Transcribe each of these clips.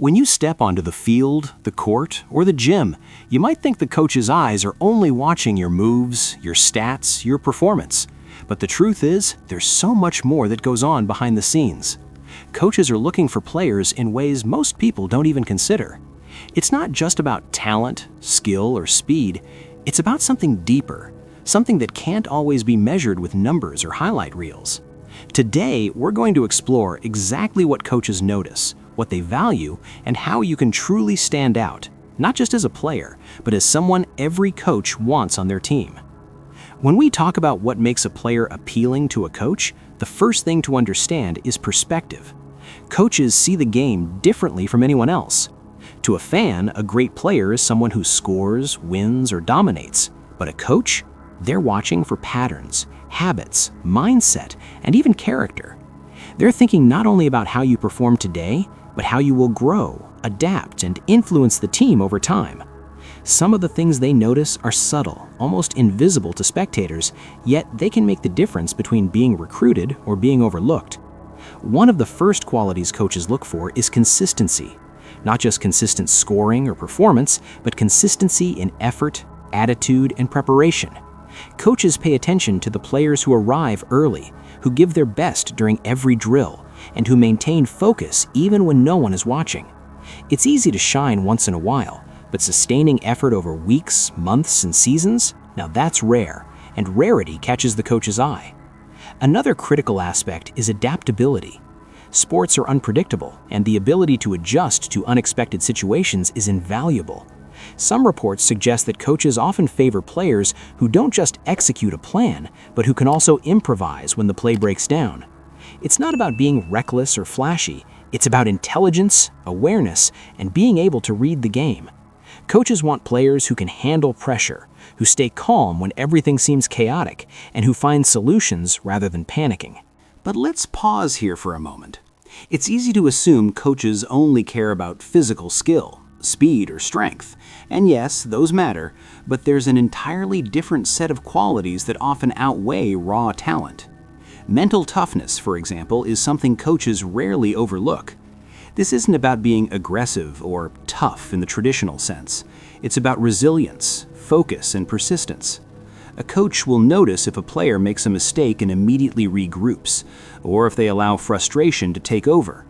When you step onto the field, the court, or the gym, you might think the coach's eyes are only watching your moves, your stats, your performance. But the truth is, there's so much more that goes on behind the scenes. Coaches are looking for players in ways most people don't even consider. It's not just about talent, skill, or speed. It's about something deeper, something that can't always be measured with numbers or highlight reels. Today, we're going to explore exactly what coaches notice, what they value, and how you can truly stand out, not just as a player, but as someone every coach wants on their team. When we talk about what makes a player appealing to a coach, the first thing to understand is perspective. Coaches see the game differently from anyone else. To a fan, a great player is someone who scores, wins, or dominates. But a coach? They're watching for patterns, habits, mindset, and even character. They're thinking not only about how you perform today, but how you will grow, adapt, and influence the team over time. Some of the things they notice are subtle, almost invisible to spectators, yet they can make the difference between being recruited or being overlooked. One of the first qualities coaches look for is consistency. Not just consistent scoring or performance, but consistency in effort, attitude, and preparation. Coaches pay attention to the players who arrive early, who give their best during every drill, and who maintain focus even when no one is watching. It's easy to shine once in a while, but sustaining effort over weeks, months, and seasons, now that's rare, and rarity catches the coach's eye. Another critical aspect is adaptability. Sports are unpredictable, and the ability to adjust to unexpected situations is invaluable. Some reports suggest that coaches often favor players who don't just execute a plan, but who can also improvise when the play breaks down. It's not about being reckless or flashy. It's about intelligence, awareness, and being able to read the game. Coaches want players who can handle pressure, who stay calm when everything seems chaotic, and who find solutions rather than panicking. But let's pause here for a moment. It's easy to assume coaches only care about physical skill, speed, or strength. And yes, those matter, but there's an entirely different set of qualities that often outweigh raw talent. Mental toughness, for example, is something coaches rarely overlook. This isn't about being aggressive or tough in the traditional sense. It's about resilience, focus, and persistence. A coach will notice if a player makes a mistake and immediately regroups, or if they allow frustration to take over.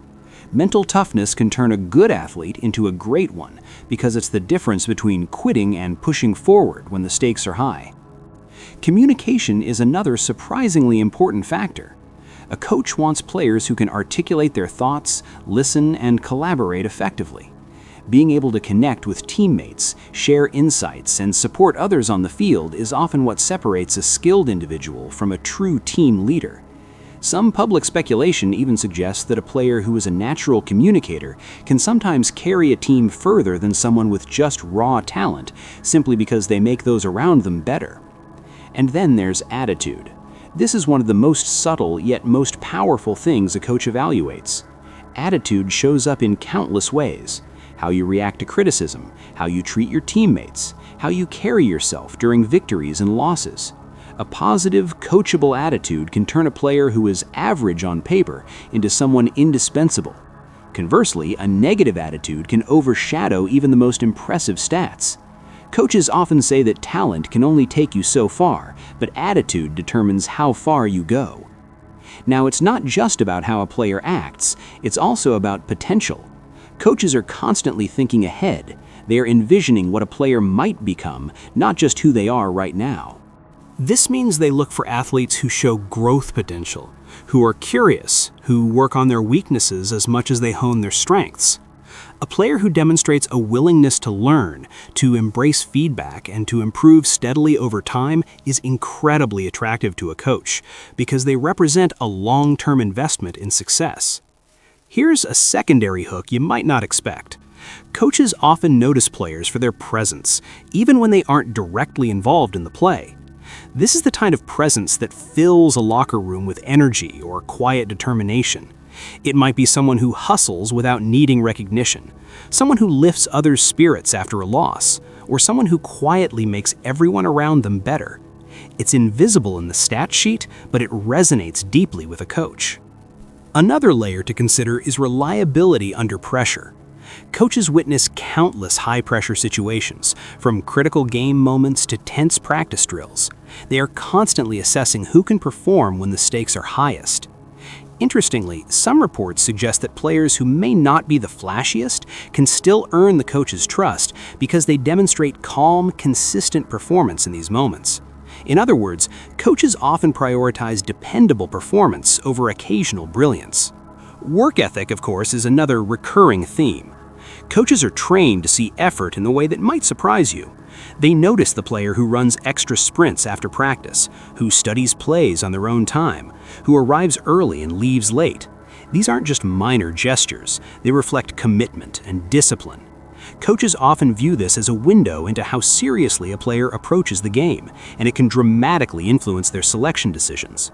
Mental toughness can turn a good athlete into a great one because it's the difference between quitting and pushing forward when the stakes are high. Communication is another surprisingly important factor. A coach wants players who can articulate their thoughts, listen, and collaborate effectively. Being able to connect with teammates, share insights, and support others on the field is often what separates a skilled individual from a true team leader. Some public speculation even suggests that a player who is a natural communicator can sometimes carry a team further than someone with just raw talent, simply because they make those around them better. And then there's attitude. This is one of the most subtle yet most powerful things a coach evaluates. Attitude shows up in countless ways. How you react to criticism, how you treat your teammates, how you carry yourself during victories and losses. A positive, coachable attitude can turn a player who is average on paper into someone indispensable. Conversely, a negative attitude can overshadow even the most impressive stats. Coaches often say that talent can only take you so far, but attitude determines how far you go. Now, it's not just about how a player acts, it's also about potential. Coaches are constantly thinking ahead. They are envisioning what a player might become, not just who they are right now. This means they look for athletes who show growth potential, who are curious, who work on their weaknesses as much as they hone their strengths. A player who demonstrates a willingness to learn, to embrace feedback, and to improve steadily over time is incredibly attractive to a coach because they represent a long-term investment in success. Here's a secondary hook you might not expect. Coaches often notice players for their presence, even when they aren't directly involved in the play. This is the kind of presence that fills a locker room with energy or quiet determination. It might be someone who hustles without needing recognition, someone who lifts others' spirits after a loss, or someone who quietly makes everyone around them better. It's invisible in the stat sheet, but it resonates deeply with a coach. Another layer to consider is reliability under pressure. Coaches witness countless high-pressure situations, from critical game moments to tense practice drills. They are constantly assessing who can perform when the stakes are highest. Interestingly, some reports suggest that players who may not be the flashiest can still earn the coach's trust because they demonstrate calm, consistent performance in these moments. In other words, coaches often prioritize dependable performance over occasional brilliance. Work ethic, of course, is another recurring theme. Coaches are trained to see effort in the way that might surprise you. They notice the player who runs extra sprints after practice, who studies plays on their own time, who arrives early and leaves late. These aren't just minor gestures, they reflect commitment and discipline. Coaches often view this as a window into how seriously a player approaches the game, and it can dramatically influence their selection decisions.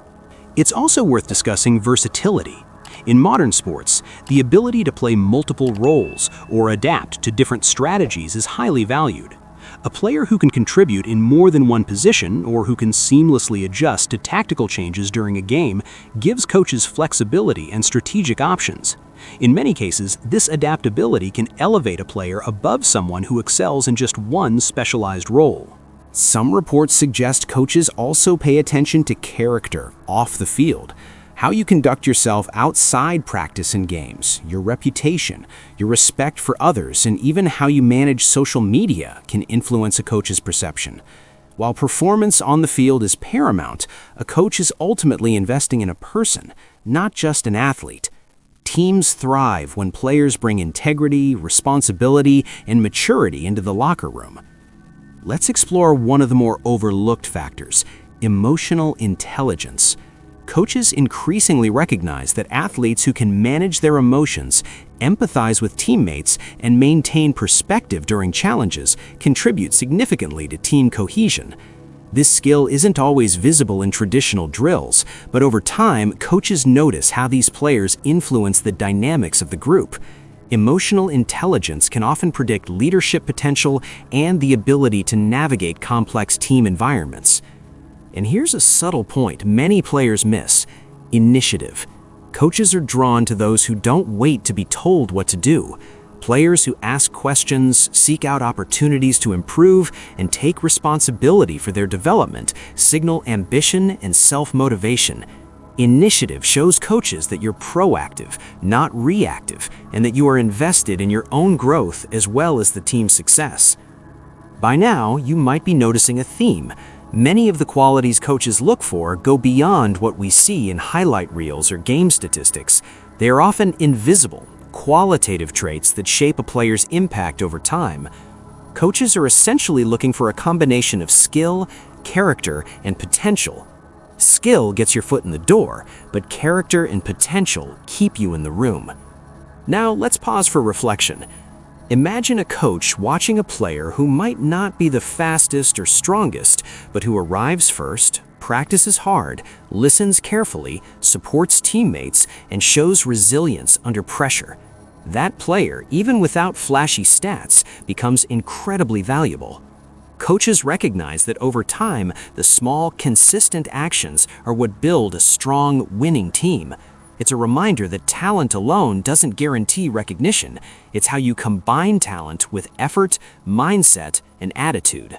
It's also worth discussing versatility. In modern sports, the ability to play multiple roles or adapt to different strategies is highly valued. A player who can contribute in more than one position or who can seamlessly adjust to tactical changes during a game gives coaches flexibility and strategic options. In many cases, this adaptability can elevate a player above someone who excels in just one specialized role. Some reports suggest coaches also pay attention to character off the field. How you conduct yourself outside practice and games, your reputation, your respect for others, and even how you manage social media can influence a coach's perception. While performance on the field is paramount, a coach is ultimately investing in a person, not just an athlete. Teams thrive when players bring integrity, responsibility, and maturity into the locker room. Let's explore one of the more overlooked factors: emotional intelligence. Coaches increasingly recognize that athletes who can manage their emotions, empathize with teammates, and maintain perspective during challenges contribute significantly to team cohesion. This skill isn't always visible in traditional drills, but over time, coaches notice how these players influence the dynamics of the group. Emotional intelligence can often predict leadership potential and the ability to navigate complex team environments. And here's a subtle point many players miss: initiative. Coaches are drawn to those who don't wait to be told what to do. Players who ask questions, seek out opportunities to improve, and take responsibility for their development signal ambition and self-motivation. Initiative shows coaches that you're proactive, not reactive, and that you are invested in your own growth as well as the team's success. By now, you might be noticing a theme. Many of the qualities coaches look for go beyond what we see in highlight reels or game statistics. They are often invisible, qualitative traits that shape a player's impact over time. Coaches are essentially looking for a combination of skill, character, and potential. Skill gets your foot in the door, but character and potential keep you in the room. Now, let's pause for reflection. Imagine a coach watching a player who might not be the fastest or strongest, but who arrives first, practices hard, listens carefully, supports teammates, and shows resilience under pressure. That player, even without flashy stats, becomes incredibly valuable. Coaches recognize that over time, the small, consistent actions are what build a strong, winning team. It's a reminder that talent alone doesn't guarantee recognition. It's how you combine talent with effort, mindset, and attitude.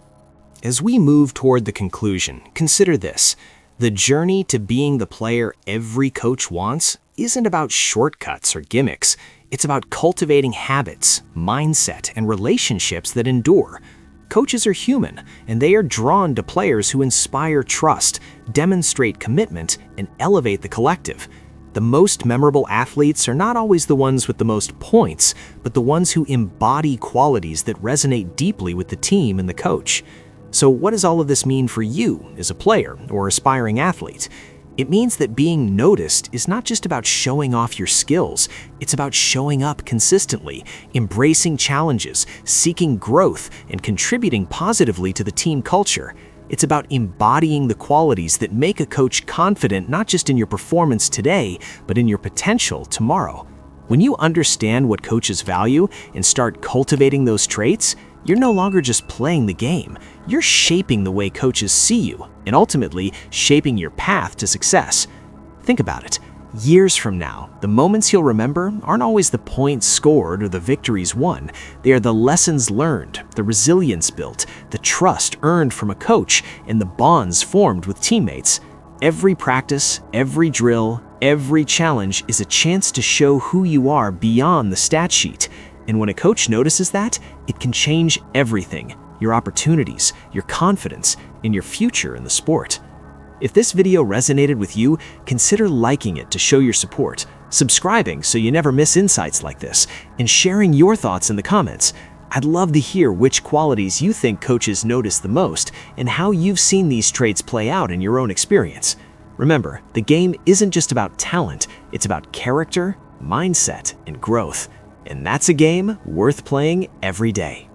As we move toward the conclusion, consider this: the journey to being the player every coach wants isn't about shortcuts or gimmicks. It's about cultivating habits, mindset, and relationships that endure. Coaches are human, and they are drawn to players who inspire trust, demonstrate commitment, and elevate the collective. The most memorable athletes are not always the ones with the most points, but the ones who embody qualities that resonate deeply with the team and the coach. So what does all of this mean for you as a player or aspiring athlete? It means that being noticed is not just about showing off your skills, it's about showing up consistently, embracing challenges, seeking growth, and contributing positively to the team culture. It's about embodying the qualities that make a coach confident not just in your performance today, but in your potential tomorrow. When you understand what coaches value and start cultivating those traits, you're no longer just playing the game. You're shaping the way coaches see you, and ultimately shaping your path to success. Think about it. Years from now, the moments you'll remember aren't always the points scored or the victories won. They are the lessons learned, the resilience built, the trust earned from a coach, and the bonds formed with teammates. Every practice, every drill, every challenge is a chance to show who you are beyond the stat sheet. And when a coach notices that, it can change everything: your opportunities, your confidence, and your future in the sport. If this video resonated with you, consider liking it to show your support, subscribing so you never miss insights like this, and sharing your thoughts in the comments. I'd love to hear which qualities you think coaches notice the most and how you've seen these traits play out in your own experience. Remember, the game isn't just about talent, it's about character, mindset, and growth. And that's a game worth playing every day.